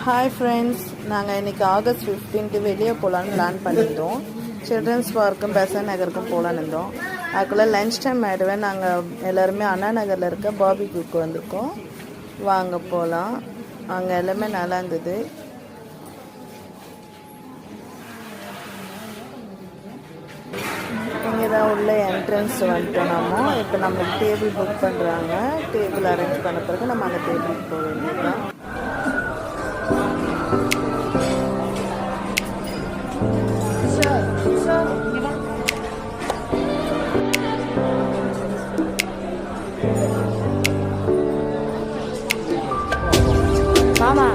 Hi friends, நாங்கள் இன்றைக்கி August 15 வெளியே போகலான்னு பிளான் பண்ணியிருந்தோம். சில்ட்ரன்ஸ் பார்க்கும் பெசன் நகருக்கும் போகலான்னு இருந்தோம். அதுக்குள்ளே லன்ச் டைம் ஆகிடுவே. நாங்கள் எல்லாருமே அண்ணா நகரில் இருக்க பார்பிக்யூக்கு வந்திருக்கோம். வாங்க போகலாம். அங்கே எல்லாமே நல்லா இருந்தது. இங்கே தான் உள்ள என்ட்ரன்ஸ் வந்துட்டோம். இப்போ நம்மளுக்கு டேபிள் புக் பண்ணுறாங்க. டேபிள் அரேஞ்ச் பண்ண பிறகு நம்ம அந்த டேபிளுக்கு போக வேண்டியதுதான். மாமா